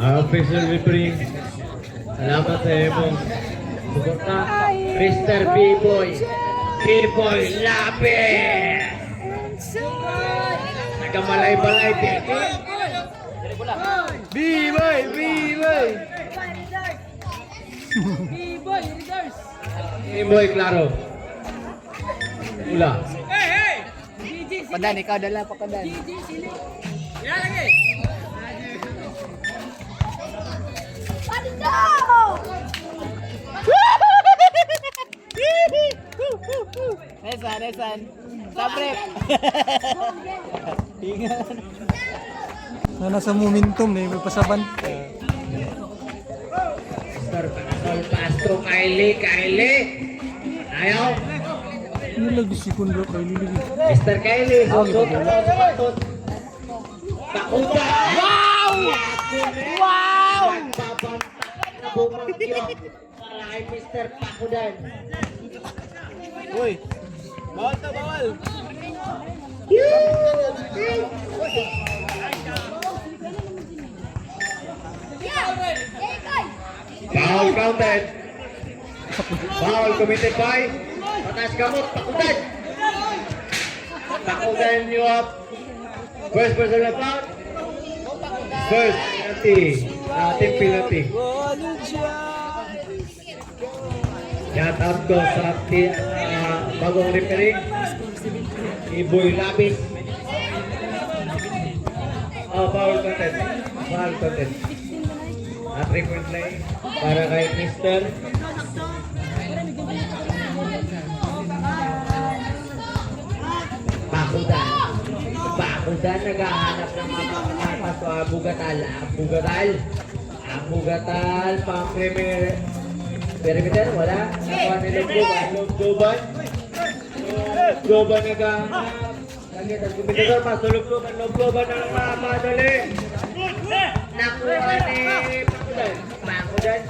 Official referee. Salamat sa imo. Sugot na. Mr. B-Boy. B-Boy Lapis. Nagamalay-balay. B-boy, B-boy. B-boy, reverse. B-Boy, klaro. Ula. Padan, ikaw dala pa padan. GG, sili. Yan lagi. Nesan, Nesan. Sabrep. Ingat. Na nasa momentum na may pasaban. Mr. Panasol Castro, Kylie. Ayaw. Ano lagi si Kundro kay Lili? Mr. Kylie. Sugot. Takuta. Wow! Wow! Magbabantak na bumagyo. Para kay Mr. Pakudan. Uy. Bawal to, bawal. Foul counted. Foul committed by Patas Gamot, Pakudan. Pakudan you up. First personal foul. First penalty. Ating penalty. Shout out ko sa bagong referee. Iboy Lapis. Foul counted. Foul counted. 3-point play para kay Mr. Pakudan naghahanap ng mga pangkapas o Abugatal pang perimeter, wala. Nakuha ni Lugduban naghahanap. Lagi ang kumpetidor pa sa Lugduban na namadali. Nakuha ni Pakudan.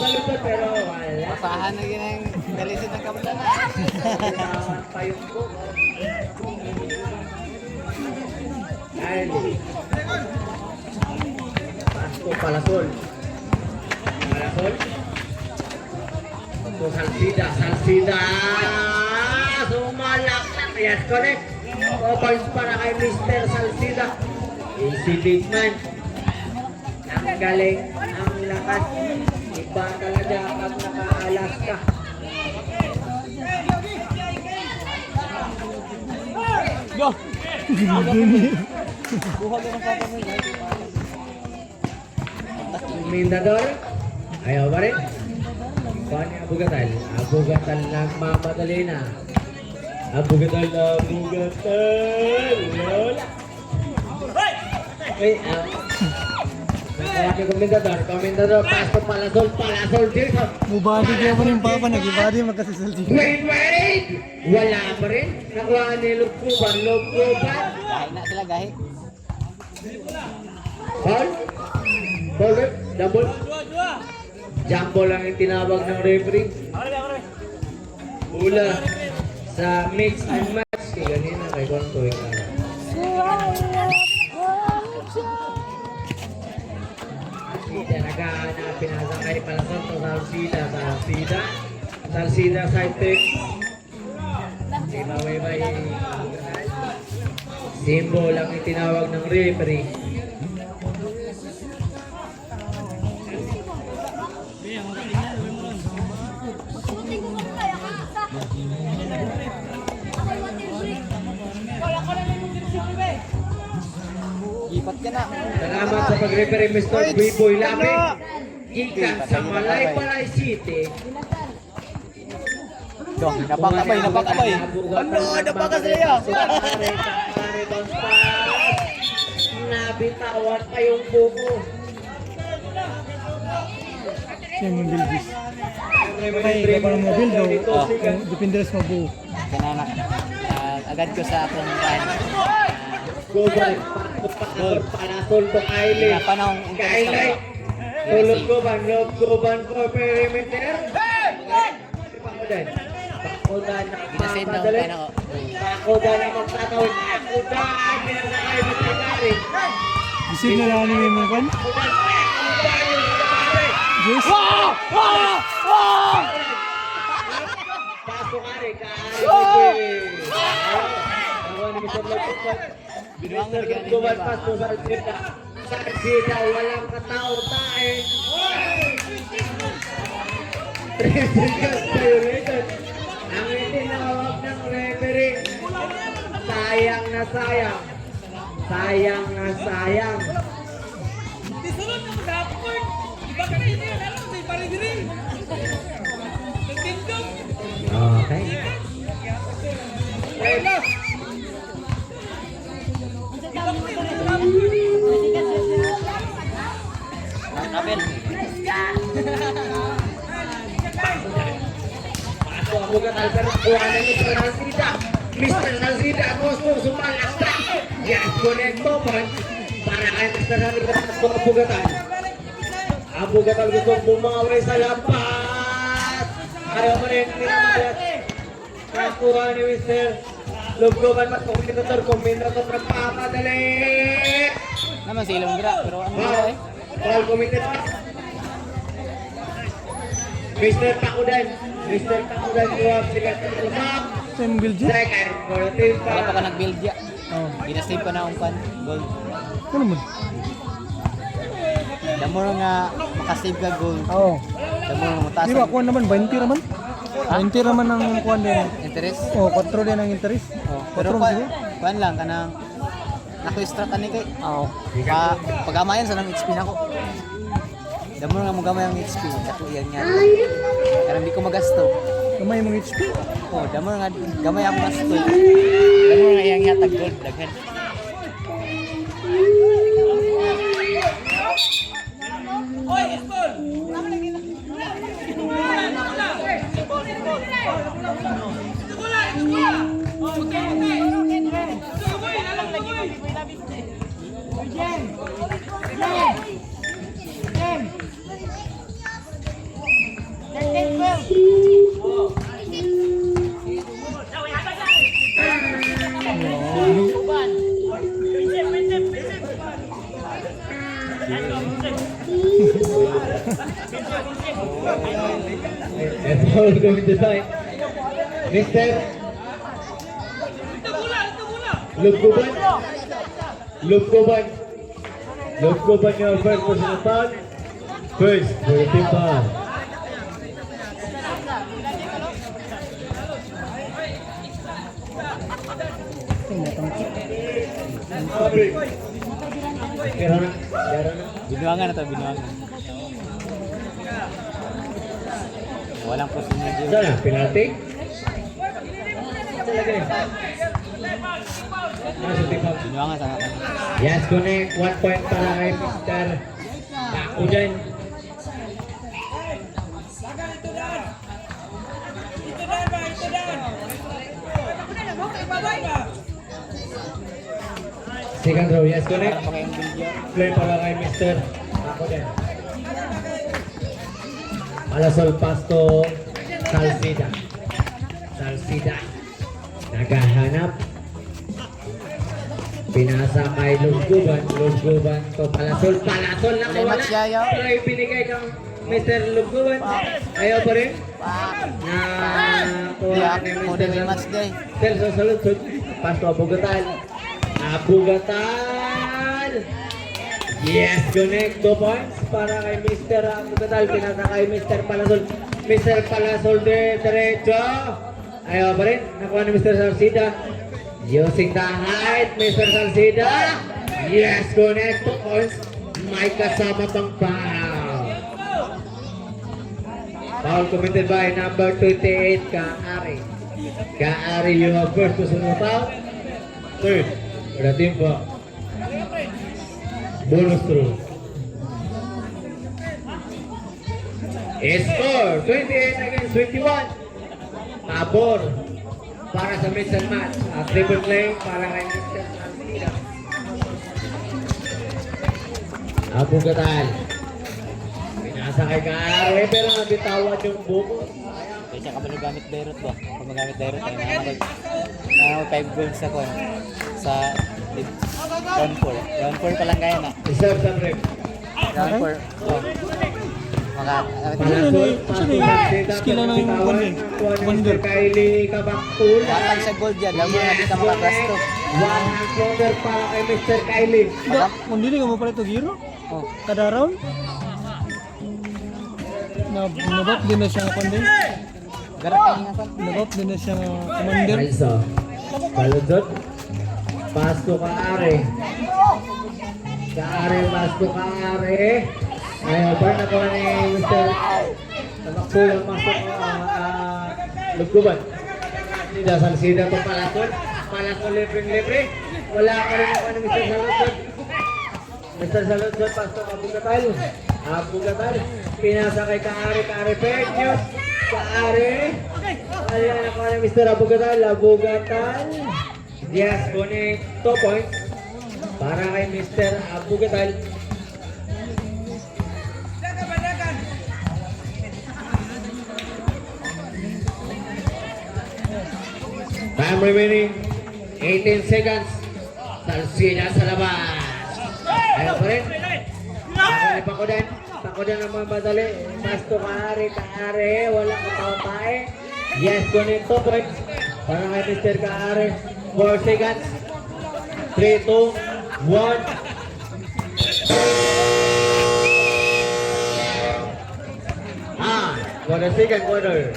Nalupot pero wala. Pasahan na yun ang galisin ng kapitan na. Pinawan pa yung ko. Kylie. Pasto Palasol. So Salsida. Sumalak na. Yes, correct. Points para kay Mr. Salsida. Easy big man. Ang galing, ang lakas. Iba talaga pag nakaalas ka. Go! Mindador. Ayaw ba rin? Kuha ni Abugatal. Abugatal nagmamadali na. Abugatal. Lola. Okay, nakuha ni Komendador. Pasto Palasol dito. Mubadi kaya pa rin papa, nag-ibadi magkasisaldi. Wait! Wala pa rin. Nakuha ni Lugduban. Gahi na sila, gahi. Foul? Double? Jumbo lang yung tinawag ng referee. Ula sa mix and match. Ganina kay Kontoy. Salsida naghahanap. Pinasakay pala sa Salsida side pick. Maway Simbo lang yung tinawag ng referee. Ipat ka na. Salamat sa pag-referee Mr. B-Boy Lapis. Gikan sa Malaybalay City. Go, napakabay. Ano, napakasaya. Nabitawan pa yung buko. Siya yung bilbis. Ay, kaya parang mobil daw. Depende sa mabuo. Kananak. Agad ko sa akong kan. Goban, Panasol to Kylie. Panahong Kylie. Tulog Goban for perimeter. Pakudan. Pakuda na Ginasin na magpapadali. ako. Pakuda na magtatawid. Pakuda ay pinasakay mo sa gari. Isip na lang namin yung kwan. Pakuda yung gari. Yes. Pasok gari. Kaari. Ako ni Mr. Lopez. Binuangan ka rin Guman niya pas ba? po sa Arsita. Sa Arsita, walang katao tae. Physical violation. Ang itinawag ng referee. Sayang na sayang. Sayang na sayang. Disulod na mag-hapon. Iba ka na hindi. Alam, may paridiri. Nagtindog. Okay. Ayun. Kapil. Paso ang bugat Alberto. Kuhanan ni Mr. Salsida. Mr. Salsida, gusto sumalakta. Yes, connecto. Para kay Mr. Salsida. Paso ang bugatan. Ang bugatan gusto bumaway sa lapat. Ayaw mo rin ninamayat. Nakuha ni Mr. Lugloban mas kombinator nagpapadali. Naman si Ilong Gra, pero ano ba Wow. eh? Foul committed. Mr. Takudan. Mr. Takudan drop sikat lemap. Sa yung build yun. Second for the team Wala pa ka para nag-build ya. Oh. Ginasave pa na akong pan. Gold. Ano mo? Damo nga makasave ka gold. Oo. Damo nga mataas. Di ba, kuhan naman, 20 naman. 20 naman ang kuhan din. Interest. Oh, 4 din ang interest. Oh, Pero pero kuan lang kanang nako-strat ani kay. Oo. Pagamayan sa nang HP nako. Damo nga mo gamay ang HP. Kato yan nga. Karang di ko magasto. Kamay mong HP. Oh, damo nga gamay ako gasto. Damo nga iyang yatag gold daghan. Oy, Espol. and foul committed by Mr. Lugloban. Lugloban. Lugloban yung first personal foul. First for the team foul. Pero na, pero na. Binuangan na to, binuangan. Walang procedure. Sana, penalty? Talaga eh. Nasa team foul. Binuangan sa akin. Yes, connect. 1 point para kay Mr. Takudan. Second row, yes, connect. Para pa kayong build ya. Play para kay Mr. Takudan. Malasol Pasto Salsida. Salsida. Nagahanap. Pinasa kay Lugluban. Lugluban to Palasol. Palasol na Wala kawala. match yayaw. Pero ibinigay kang Mr. Lugluban. Ayaw pa rin. Na kuha ni Mo Mr. din yung match day. Sel, susunod. Pasto Abugatan. Abugatan. Yes, connect 2 points para kay Mr. Abugatan. Pinasa kay Mr. Palasol. Mr. Palasol de derecho. Ayaw pa rin. Nakuha ni Mr. Salsida. Using the height, Mr. Salsida. Yes, connect 2 points. May kasama pang foul. Foul committed by number 28, Kaari. Kaari, you have first personal foul. Third, for the team foul. Bonus through. Score 28 against 21. Tabor para sa mix and match. Triple play para kay Mr. Salsida. Abugatan. Pinasa kay Kaari pero nabitawan yung buko. siya kabalo gamit direct ba? Kung magamit direct ay na 5 goals ako sa round 4. Round 4 pa lang kaya na. Reserve sa rep. Round 4. Oh. Actually, skill na ng Wonder. Wonder. Kylie Kabakul. Datang sa gold yan, dahil nga di ka makagasto. One hand floater para kay Mr. Kylie. Kung dili ka mo pala ito giro, Oh. kada round, nabot din na siya ng kundi. Garap ka nga pa. Nabot din na siya ng commander. Alisa. Baludot. Pasto ka are. Ka are, pasto ka are. Ayaw pa na ko ni Mr. Tabakul ang masok lugduban. Sida Salsida to palakon. Palakon libre. Wala ka rin ako ni Mr. Saludot. Mr. Saludot, pasto ka Bugatal. Bugatal. Pinasa kay Kaare fake news. Kaare. Ayan ako ni Mr. Bugatal. Yes, kunin 2 points para kay Mr. Bugatal. Time remaining 18 seconds. Salsida sa labas. Ayaw pa rin. Pakudan naman madali. Pasto Kaare. Walang katawa-tae. Yes, kunin 2 points para kay Mr. Kaare. 4 seconds. 3, 2, 1. For the second quarter.